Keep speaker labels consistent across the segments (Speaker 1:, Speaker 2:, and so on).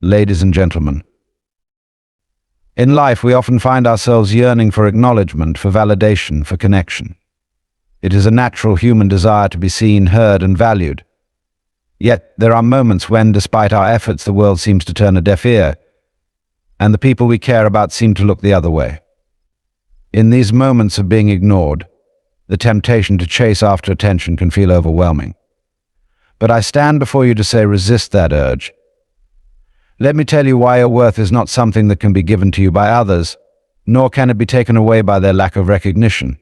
Speaker 1: ladies and gentlemen. In life, we often find ourselves yearning for acknowledgement, for validation, for connection. It is a natural human desire to be seen, heard, and valued. Yet, there are moments when, despite our efforts, the world seems to turn a deaf ear, and the people we care about seem to look the other way. In these moments of being ignored, the temptation to chase after attention can feel overwhelming. But I stand before you to say, resist that urge. Let me tell you why your worth is not something that can be given to you by others, nor can it be taken away by their lack of recognition.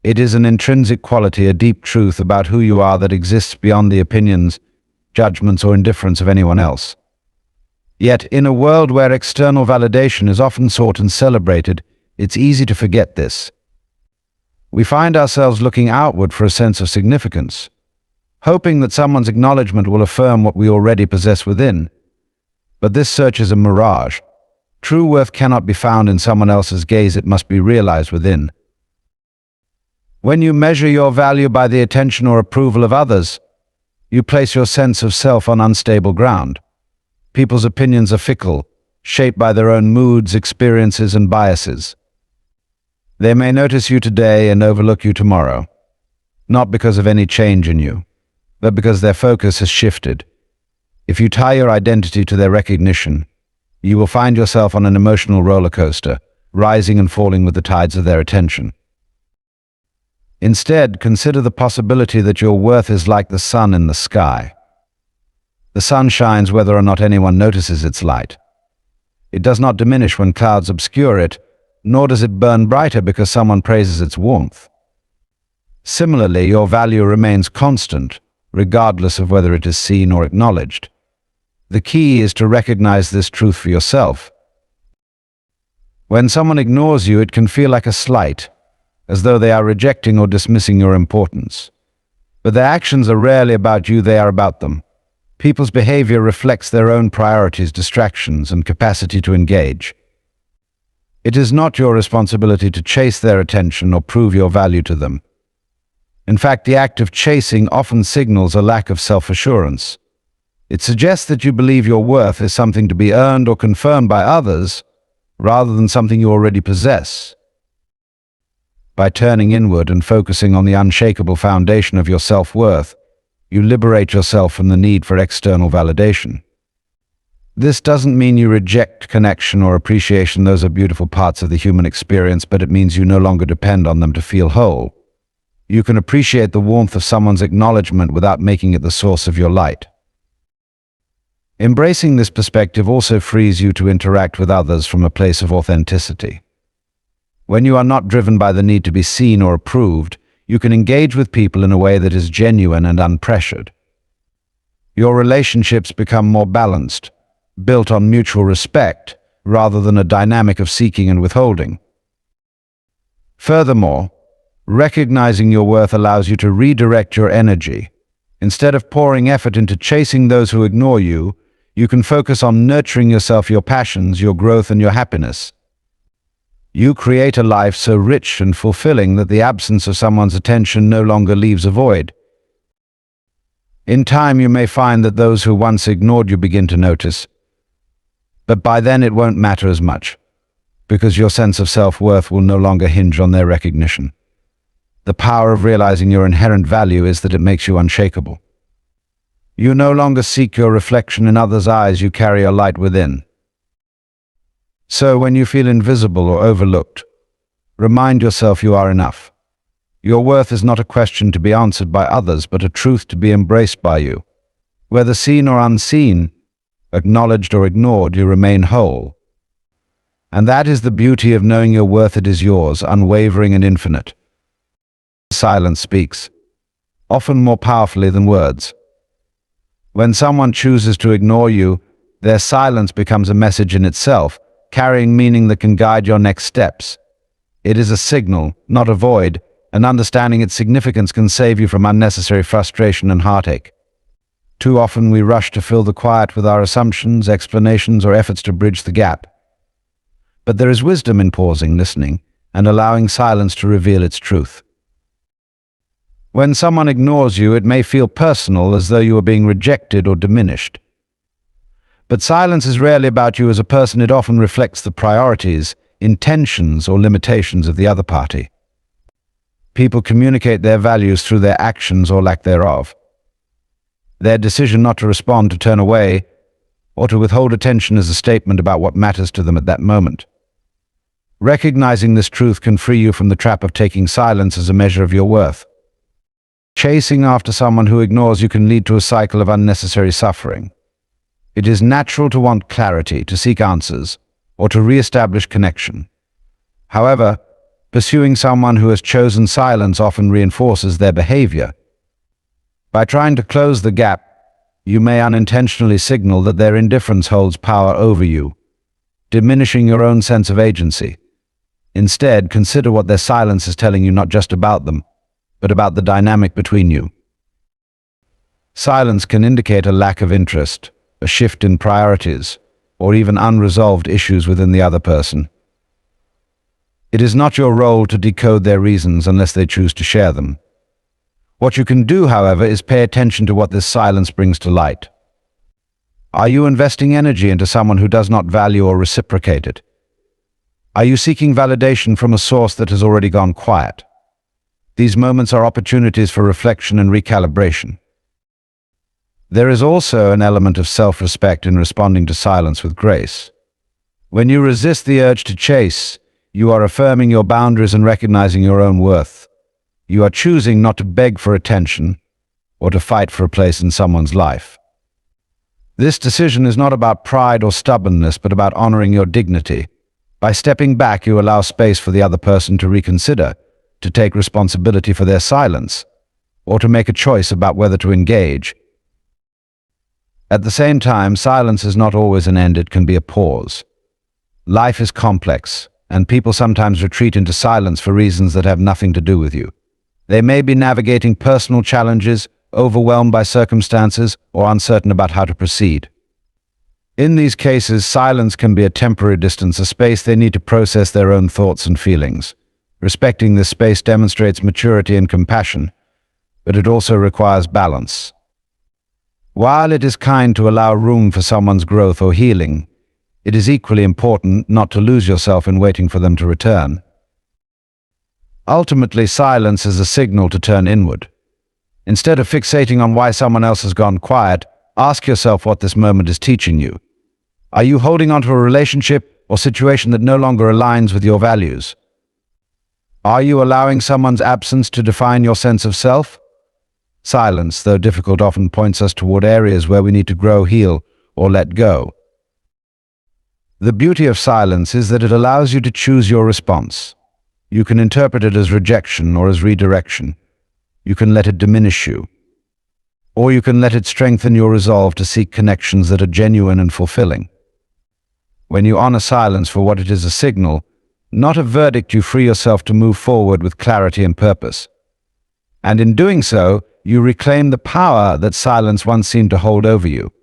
Speaker 1: It is an intrinsic quality, a deep truth about who you are that exists beyond the opinions, judgments, or indifference of anyone else. Yet, in a world where external validation is often sought and celebrated, it's easy to forget this. We find ourselves looking outward for a sense of significance, hoping that someone's acknowledgement will affirm what we already possess within. But this search is a mirage. True worth cannot be found in someone else's gaze, it must be realized within. When you measure your value by the attention or approval of others, you place your sense of self on unstable ground. People's opinions are fickle, shaped by their own moods, experiences, and biases. They may notice you today and overlook you tomorrow, not because of any change in you, but because their focus has shifted. If you tie your identity to their recognition, you will find yourself on an emotional roller coaster, rising and falling with the tides of their attention. Instead, consider the possibility that your worth is like the sun in the sky. The sun shines whether or not anyone notices its light. It does not diminish when clouds obscure it, nor does it burn brighter because someone praises its warmth. Similarly, your value remains constant, regardless of whether it is seen or acknowledged. The key is to recognize this truth for yourself. When someone ignores you, it can feel like a slight, as though they are rejecting or dismissing your importance. But their actions are rarely about you, they are about them. People's behavior reflects their own priorities, distractions, and capacity to engage. It is not your responsibility to chase their attention or prove your value to them. In fact, the act of chasing often signals a lack of self-assurance. It suggests that you believe your worth is something to be earned or confirmed by others, rather than something you already possess. By turning inward and focusing on the unshakable foundation of your self-worth, you liberate yourself from the need for external validation. This doesn't mean you reject connection or appreciation. Those are beautiful parts of the human experience, but it means you no longer depend on them to feel whole. You can appreciate the warmth of someone's acknowledgement without making it the source of your light. Embracing this perspective also frees you to interact with others from a place of authenticity. When you are not driven by the need to be seen or approved, you can engage with people in a way that is genuine and unpressured. Your relationships become more balanced, built on mutual respect, rather than a dynamic of seeking and withholding. Furthermore, recognizing your worth allows you to redirect your energy. Instead of pouring effort into chasing those who ignore you, you can focus on nurturing yourself, your passions, your growth, and your happiness. You create a life so rich and fulfilling that the absence of someone's attention no longer leaves a void. In time, you may find that those who once ignored you begin to notice, but by then it won't matter as much, because your sense of self-worth will no longer hinge on their recognition. The power of realizing your inherent value is that it makes you unshakable. You no longer seek your reflection in others' eyes, you carry a light within. So when you feel invisible or overlooked, remind yourself you are enough. Your worth is not a question to be answered by others, but a truth to be embraced by you. Whether seen or unseen, acknowledged or ignored, you remain whole. And that is the beauty of knowing your worth. It is yours, unwavering and infinite. Silence speaks, often more powerfully than words. When someone chooses to ignore you, their silence becomes a message in itself, carrying meaning that can guide your next steps. It is a signal, not a void, and understanding its significance can save you from unnecessary frustration and heartache. Too often we rush to fill the quiet with our assumptions, explanations, or efforts to bridge the gap. But there is wisdom in pausing, listening, and allowing silence to reveal its truth. When someone ignores you, it may feel personal, as though you are being rejected or diminished. But silence is rarely about you as a person. It often reflects the priorities, intentions, or limitations of the other party. People communicate their values through their actions or lack thereof. Their decision not to respond, to turn away, or to withhold attention is a statement about what matters to them at that moment. Recognizing this truth can free you from the trap of taking silence as a measure of your worth. Chasing after someone who ignores you can lead to a cycle of unnecessary suffering. It is natural to want clarity, to seek answers, or to re-establish connection. However, pursuing someone who has chosen silence often reinforces their behavior. By trying to close the gap, you may unintentionally signal that their indifference holds power over you, diminishing your own sense of agency. Instead, consider what their silence is telling you, not just about them, but about the dynamic between you. Silence can indicate a lack of interest, a shift in priorities, or even unresolved issues within the other person. It is not your role to decode their reasons unless they choose to share them. What you can do, however, is pay attention to what this silence brings to light. Are you investing energy into someone who does not value or reciprocate it? Are you seeking validation from a source that has already gone quiet? These moments are opportunities for reflection and recalibration. There is also an element of self-respect in responding to silence with grace. When you resist the urge to chase, you are affirming your boundaries and recognizing your own worth. You are choosing not to beg for attention or to fight for a place in someone's life. This decision is not about pride or stubbornness, but about honoring your dignity. By stepping back, you allow space for the other person to reconsider, to take responsibility for their silence, or to make a choice about whether to engage. At the same time, silence is not always an end, it can be a pause. Life is complex, and people sometimes retreat into silence for reasons that have nothing to do with you. They may be navigating personal challenges, overwhelmed by circumstances, or uncertain about how to proceed. In these cases, silence can be a temporary distance, a space they need to process their own thoughts and feelings. Respecting this space demonstrates maturity and compassion, but it also requires balance. While it is kind to allow room for someone's growth or healing, it is equally important not to lose yourself in waiting for them to return. Ultimately, silence is a signal to turn inward. Instead of fixating on why someone else has gone quiet, ask yourself what this moment is teaching you. Are you holding on to a relationship or situation that no longer aligns with your values? Are you allowing someone's absence to define your sense of self? Silence, though difficult, often points us toward areas where we need to grow, heal, or let go. The beauty of silence is that it allows you to choose your response. You can interpret it as rejection or as redirection. You can let it diminish you. Or you can let it strengthen your resolve to seek connections that are genuine and fulfilling. When you honor silence for what it is, a signal, not a verdict, you free yourself to move forward with clarity and purpose. And in doing so, you reclaim the power that silence once seemed to hold over you.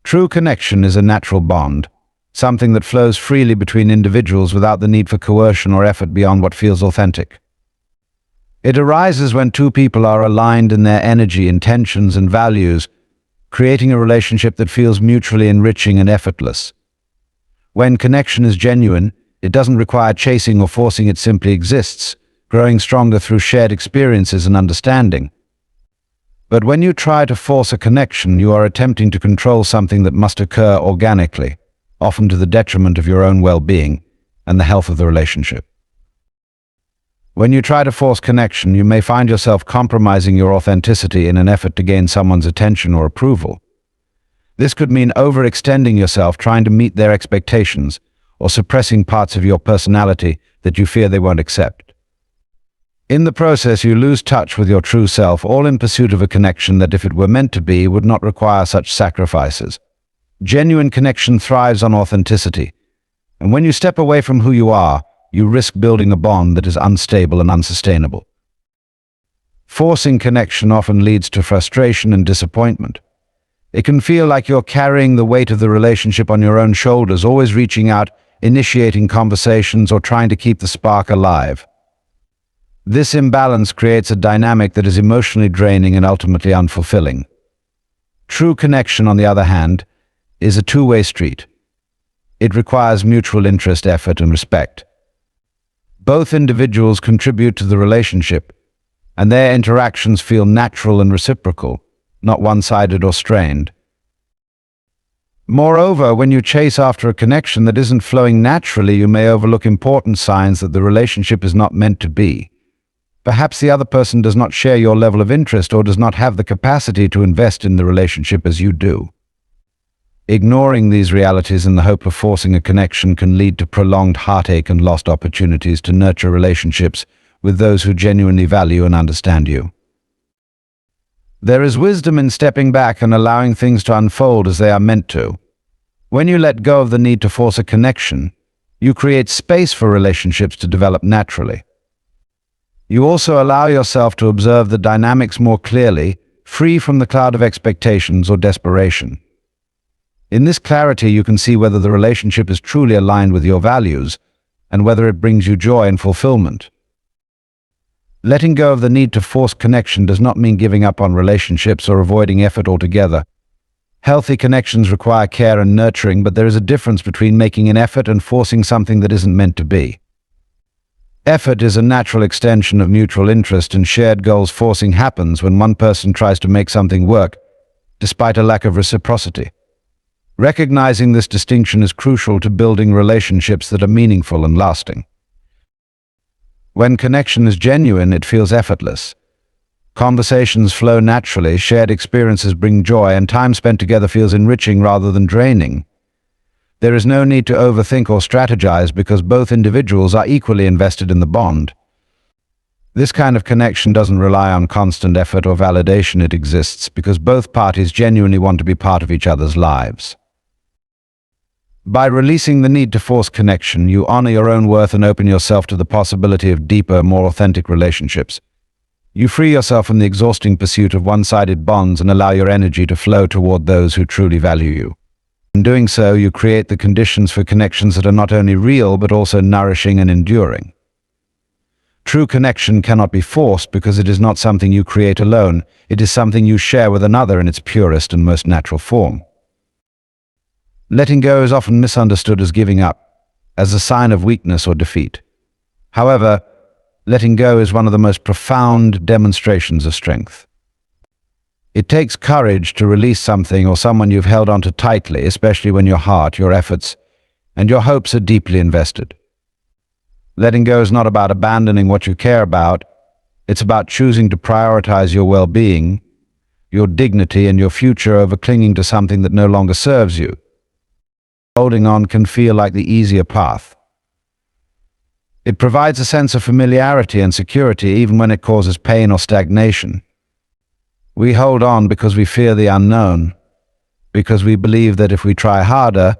Speaker 1: True connection is a natural bond, something that flows freely between individuals without the need for coercion or effort beyond what feels authentic. It arises when two people are aligned in their energy, intentions, and values, creating a relationship that feels mutually enriching and effortless. When connection is genuine, it doesn't require chasing or forcing, it simply exists, growing stronger through shared experiences and understanding. But when you try to force a connection, you are attempting to control something that must occur organically, often to the detriment of your own well-being and the health of the relationship. When you try to force connection, you may find yourself compromising your authenticity in an effort to gain someone's attention or approval. This could mean overextending yourself, trying to meet their expectations, or suppressing parts of your personality that you fear they won't accept. In the process, you lose touch with your true self, all in pursuit of a connection that, if it were meant to be, would not require such sacrifices. Genuine connection thrives on authenticity, and when you step away from who you are, you risk building a bond that is unstable and unsustainable. Forcing connection often leads to frustration and disappointment. It can feel like you're carrying the weight of the relationship on your own shoulders, always reaching out, initiating conversations, or trying to keep the spark alive. This imbalance creates a dynamic that is emotionally draining and ultimately unfulfilling. True connection, on the other hand, is a two-way street. It requires mutual interest, effort, and respect. Both individuals contribute to the relationship, and their interactions feel natural and reciprocal, not one-sided or strained. Moreover, when you chase after a connection that isn't flowing naturally, you may overlook important signs that the relationship is not meant to be. Perhaps the other person does not share your level of interest or does not have the capacity to invest in the relationship as you do. Ignoring these realities in the hope of forcing a connection can lead to prolonged heartache and lost opportunities to nurture relationships with those who genuinely value and understand you. There is wisdom in stepping back and allowing things to unfold as they are meant to. When you let go of the need to force a connection, you create space for relationships to develop naturally. You also allow yourself to observe the dynamics more clearly, free from the cloud of expectations or desperation. In this clarity, you can see whether the relationship is truly aligned with your values and whether it brings you joy and fulfillment. Letting go of the need to force connection does not mean giving up on relationships or avoiding effort altogether. Healthy connections require care and nurturing, but there is a difference between making an effort and forcing something that isn't meant to be. Effort is a natural extension of mutual interest and shared goals. Forcing happens when one person tries to make something work, despite a lack of reciprocity. Recognizing this distinction is crucial to building relationships that are meaningful and lasting. When connection is genuine, it feels effortless. Conversations flow naturally, shared experiences bring joy, and time spent together feels enriching rather than draining. There is no need to overthink or strategize because both individuals are equally invested in the bond. This kind of connection doesn't rely on constant effort or validation. It exists because both parties genuinely want to be part of each other's lives. By releasing the need to force connection, you honor your own worth and open yourself to the possibility of deeper, more authentic relationships. You free yourself from the exhausting pursuit of one-sided bonds and allow your energy to flow toward those who truly value you. In doing so, you create the conditions for connections that are not only real but also nourishing and enduring. True connection cannot be forced because it is not something you create alone. It is something you share with another in its purest and most natural form. Letting go is often misunderstood as giving up, as a sign of weakness or defeat. However, letting go is one of the most profound demonstrations of strength. It takes courage to release something or someone you've held onto tightly, especially when your heart, your efforts, and your hopes are deeply invested. Letting go is not about abandoning what you care about. It's about choosing to prioritize your well-being, your dignity, and your future over clinging to something that no longer serves you. Holding on can feel like the easier path. It provides a sense of familiarity and security even when it causes pain or stagnation. We hold on because we fear the unknown, because we believe that if we try harder,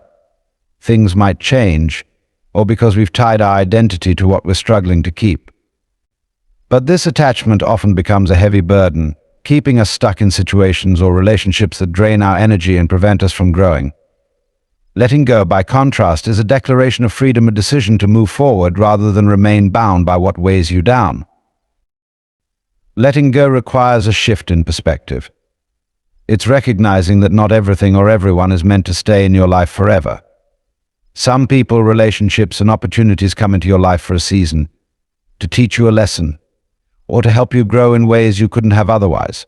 Speaker 1: things might change, or because we've tied our identity to what we're struggling to keep. But this attachment often becomes a heavy burden, keeping us stuck in situations or relationships that drain our energy and prevent us from growing. Letting go, by contrast, is a declaration of freedom, a decision to move forward rather than remain bound by what weighs you down. Letting go requires a shift in perspective. It's recognizing that not everything or everyone is meant to stay in your life forever. Some people, relationships, and opportunities come into your life for a season, to teach you a lesson, or to help you grow in ways you couldn't have otherwise.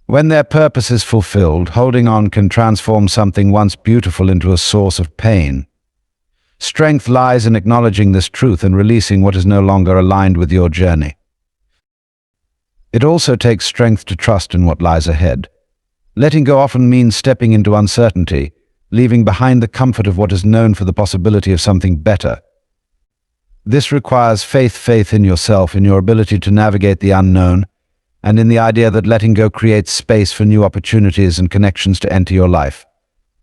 Speaker 1: When their purpose is fulfilled, holding on can transform something once beautiful into a source of pain. Strength lies in acknowledging this truth and releasing what is no longer aligned with your journey. It also takes strength to trust in what lies ahead. Letting go often means stepping into uncertainty, leaving behind the comfort of what is known for the possibility of something better. This requires faith in yourself, in your ability to navigate the unknown, and in the idea that letting go creates space for new opportunities and connections to enter your life.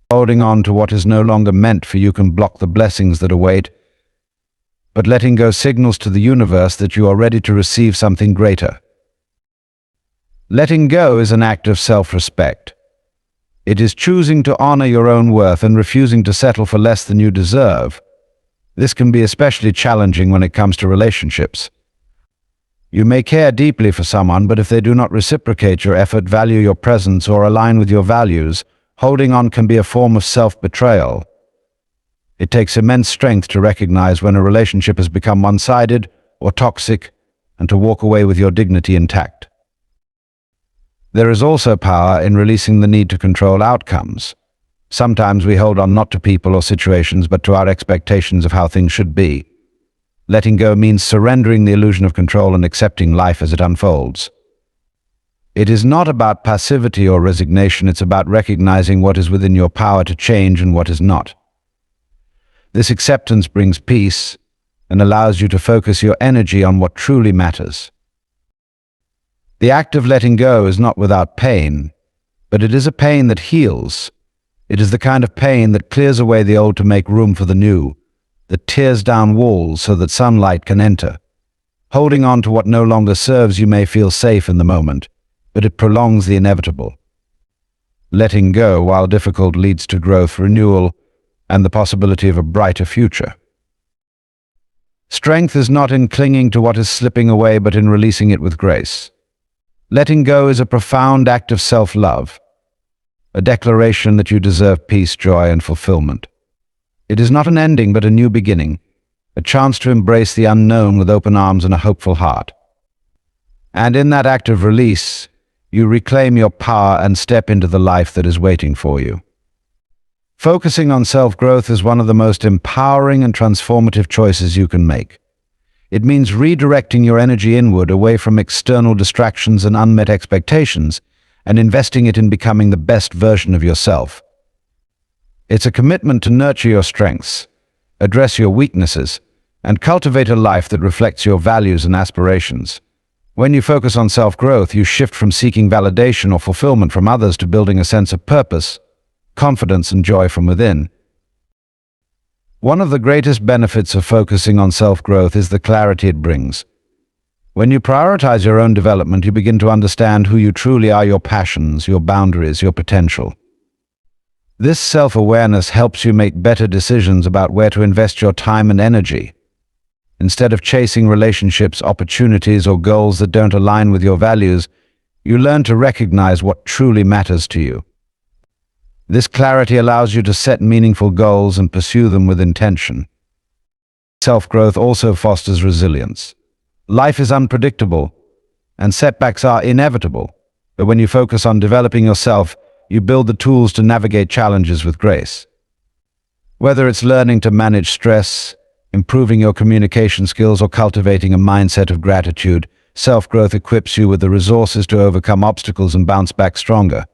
Speaker 1: Holding on to what is no longer meant for you can block the blessings that await, but letting go signals to the universe that you are ready to receive something greater. Letting go is an act of self-respect. It is choosing to honor your own worth and refusing to settle for less than you deserve. This can be especially challenging when it comes to relationships. You may care deeply for someone, but if they do not reciprocate your effort, value your presence, or align with your values, Holding on can be a form of self-betrayal. It takes immense strength to recognize when a relationship has become one-sided or toxic and to walk away with your dignity intact. There is also power in releasing the need to control outcomes. Sometimes we hold on not to people or situations but to our expectations of how things should be. Letting go means surrendering the illusion of control and accepting life as it unfolds. It is not about passivity or resignation, it's about recognizing what is within your power to change and what is not. This acceptance brings peace and allows you to focus your energy on what truly matters. The act of letting go is not without pain, but it is a pain that heals. It is the kind of pain that clears away the old to make room for the new, that tears down walls so that sunlight can enter. Holding on to what no longer serves you may feel safe in the moment, but it prolongs the inevitable. Letting go, while difficult, leads to growth, renewal, and the possibility of a brighter future. Strength is not in clinging to what is slipping away, but in releasing it with grace. Letting go is a profound act of self-love, a declaration that you deserve peace, joy, and fulfillment. It is not an ending, but a new beginning, a chance to embrace the unknown with open arms and a hopeful heart. And in that act of release, you reclaim your power and step into the life that is waiting for you. Focusing on self-growth is one of the most empowering and transformative choices you can make. It means redirecting your energy inward, away from external distractions and unmet expectations, and investing it in becoming the best version of yourself. It's a commitment to nurture your strengths, address your weaknesses, and cultivate a life that reflects your values and aspirations. When you focus on self-growth, you shift from seeking validation or fulfillment from others to building a sense of purpose, confidence, and joy from within. One of the greatest benefits of focusing on self-growth is the clarity it brings. When you prioritize your own development, you begin to understand who you truly are, your passions, your boundaries, your potential. This self-awareness helps you make better decisions about where to invest your time and energy. Instead of chasing relationships, opportunities, or goals that don't align with your values, you learn to recognize what truly matters to you. This clarity allows you to set meaningful goals and pursue them with intention. Self-growth also fosters resilience. Life is unpredictable, and setbacks are inevitable, but when you focus on developing yourself, you build the tools to navigate challenges with grace. Whether it's learning to manage stress, improving your communication skills, or cultivating a mindset of gratitude, self-growth equips you with the resources to overcome obstacles and bounce back stronger.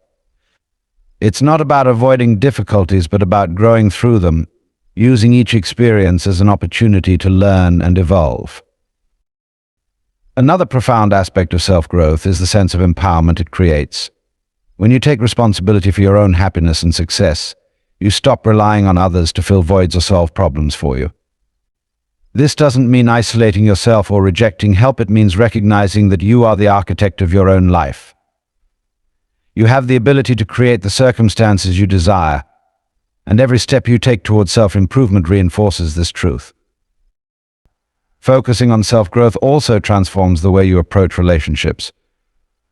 Speaker 1: It's not about avoiding difficulties, but about growing through them, using each experience as an opportunity to learn and evolve. Another profound aspect of self-growth is the sense of empowerment it creates. When you take responsibility for your own happiness and success, you stop relying on others to fill voids or solve problems for you. This doesn't mean isolating yourself or rejecting help. It means recognizing that you are the architect of your own life. You have the ability to create the circumstances you desire, and every step you take towards self-improvement reinforces this truth. Focusing on self-growth also transforms the way you approach relationships.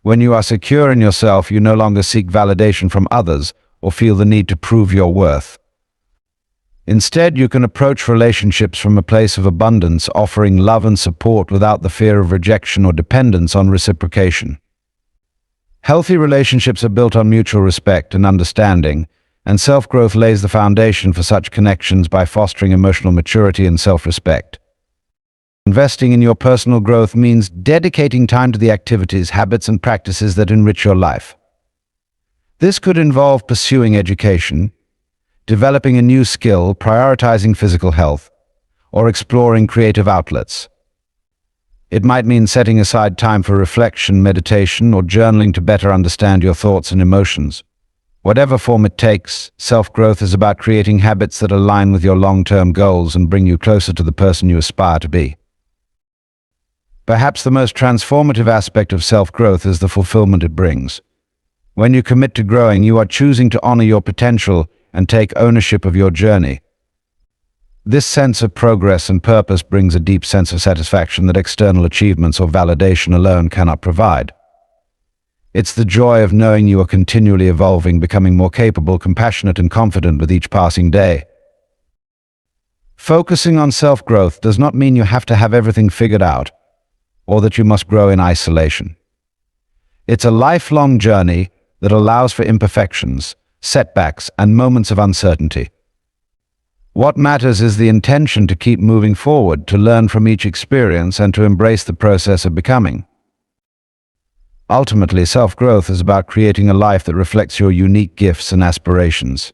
Speaker 1: When you are secure in yourself, you no longer seek validation from others or feel the need to prove your worth. Instead, you can approach relationships from a place of abundance, offering love and support without the fear of rejection or dependence on reciprocation. Healthy relationships are built on mutual respect and understanding, and self-growth lays the foundation for such connections by fostering emotional maturity and self-respect. Investing in your personal growth means dedicating time to the activities, habits, and practices that enrich your life. This could involve pursuing education, developing a new skill, prioritizing physical health, or exploring creative outlets. It might mean setting aside time for reflection, meditation, or journaling to better understand your thoughts and emotions. Whatever form it takes, self-growth is about creating habits that align with your long-term goals and bring you closer to the person you aspire to be. Perhaps the most transformative aspect of self-growth is the fulfillment it brings. When you commit to growing, you are choosing to honor your potential and take ownership of your journey. This sense of progress and purpose brings a deep sense of satisfaction that external achievements or validation alone cannot provide. It's the joy of knowing you are continually evolving, becoming more capable, compassionate, and confident with each passing day. Focusing on self-growth does not mean you have to have everything figured out, or that you must grow in isolation. It's a lifelong journey that allows for imperfections, setbacks, and moments of uncertainty. What matters is the intention to keep moving forward, to learn from each experience, and to embrace the process of becoming. Ultimately, self-growth is about creating a life that reflects your unique gifts and aspirations.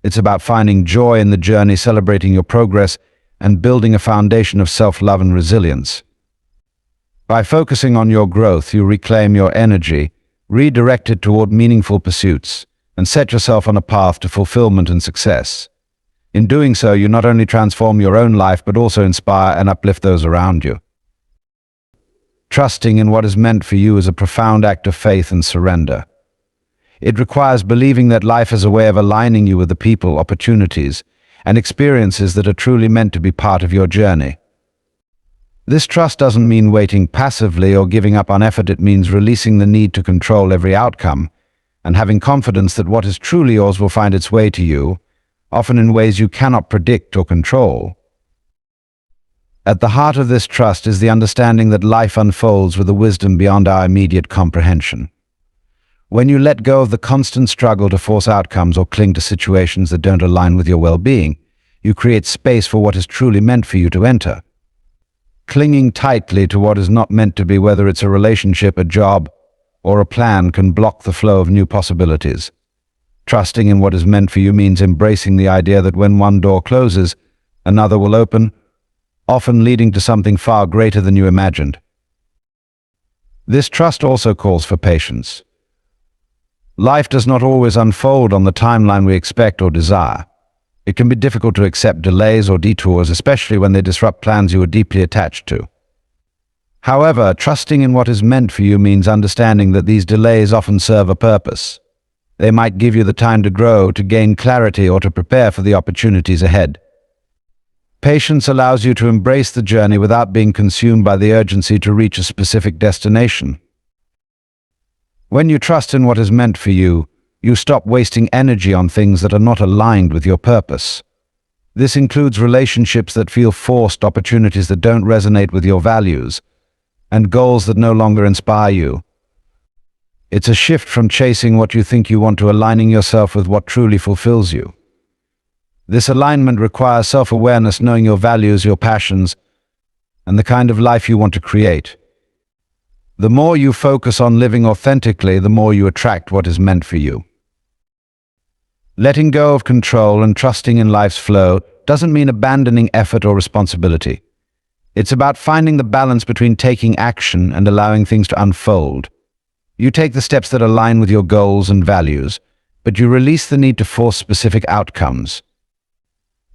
Speaker 1: It's about finding joy in the journey, celebrating your progress, and building a foundation of self-love and resilience. By focusing on your growth, you reclaim your energy, redirect it toward meaningful pursuits, and set yourself on a path to fulfillment and success. In doing so, you not only transform your own life, but also inspire and uplift those around you. Trusting in what is meant for you is a profound act of faith and surrender. It requires believing that life has a way of aligning you with the people, opportunities, and experiences that are truly meant to be part of your journey. This trust doesn't mean waiting passively or giving up on effort. It means releasing the need to control every outcome and having confidence that what is truly yours will find its way to you, often in ways you cannot predict or control. At the heart of this trust is the understanding that life unfolds with a wisdom beyond our immediate comprehension. When you let go of the constant struggle to force outcomes or cling to situations that don't align with your well-being, you create space for what is truly meant for you to enter. Clinging tightly to what is not meant to be, whether it's a relationship, a job, or a plan, can block the flow of new possibilities. Trusting in what is meant for you means embracing the idea that when one door closes, another will open, often leading to something far greater than you imagined. This trust also calls for patience. Life does not always unfold on the timeline we expect or desire. It can be difficult to accept delays or detours, especially when they disrupt plans you are deeply attached to. However, trusting in what is meant for you means understanding that these delays often serve a purpose. They might give you the time to grow, to gain clarity, or to prepare for the opportunities ahead. Patience allows you to embrace the journey without being consumed by the urgency to reach a specific destination. When you trust in what is meant for you, you stop wasting energy on things that are not aligned with your purpose. This includes relationships that feel forced, opportunities that don't resonate with your values, and goals that no longer inspire you. It's a shift from chasing what you think you want to aligning yourself with what truly fulfills you. This alignment requires self-awareness, knowing your values, your passions, and the kind of life you want to create. The more you focus on living authentically, the more you attract what is meant for you. Letting go of control and trusting in life's flow doesn't mean abandoning effort or responsibility. It's about finding the balance between taking action and allowing things to unfold. You take the steps that align with your goals and values, but you release the need to force specific outcomes.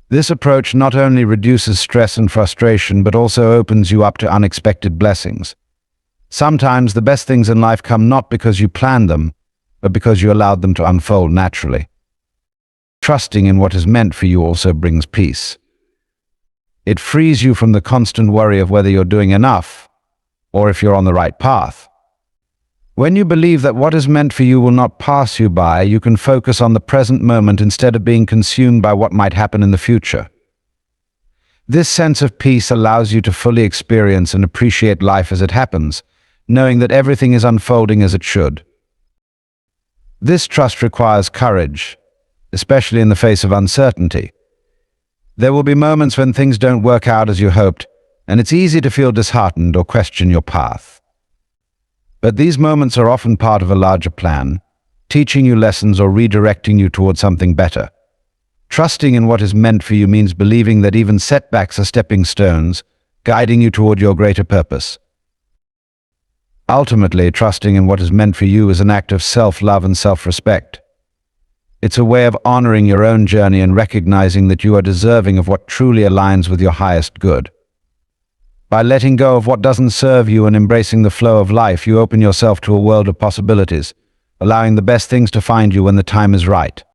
Speaker 1: This approach not only reduces stress and frustration, but also opens you up to unexpected blessings. Sometimes the best things in life come not because you planned them, but because you allowed them to unfold naturally. Trusting in what is meant for you also brings peace. It frees you from the constant worry of whether you're doing enough or if you're on the right path. When you believe that what is meant for you will not pass you by, you can focus on the present moment instead of being consumed by what might happen in the future. This sense of peace allows you to fully experience and appreciate life as it happens, knowing that everything is unfolding as it should. This trust requires courage, especially in the face of uncertainty. There will be moments when things don't work out as you hoped, and it's easy to feel disheartened or question your path. But these moments are often part of a larger plan, teaching you lessons or redirecting you toward something better. Trusting in what is meant for you means believing that even setbacks are stepping stones, guiding you toward your greater purpose. Ultimately, trusting in what is meant for you is an act of self-love and self-respect. It's a way of honoring your own journey and recognizing that you are deserving of what truly aligns with your highest good. By letting go of what doesn't serve you and embracing the flow of life, you open yourself to a world of possibilities, allowing the best things to find you when the time is right.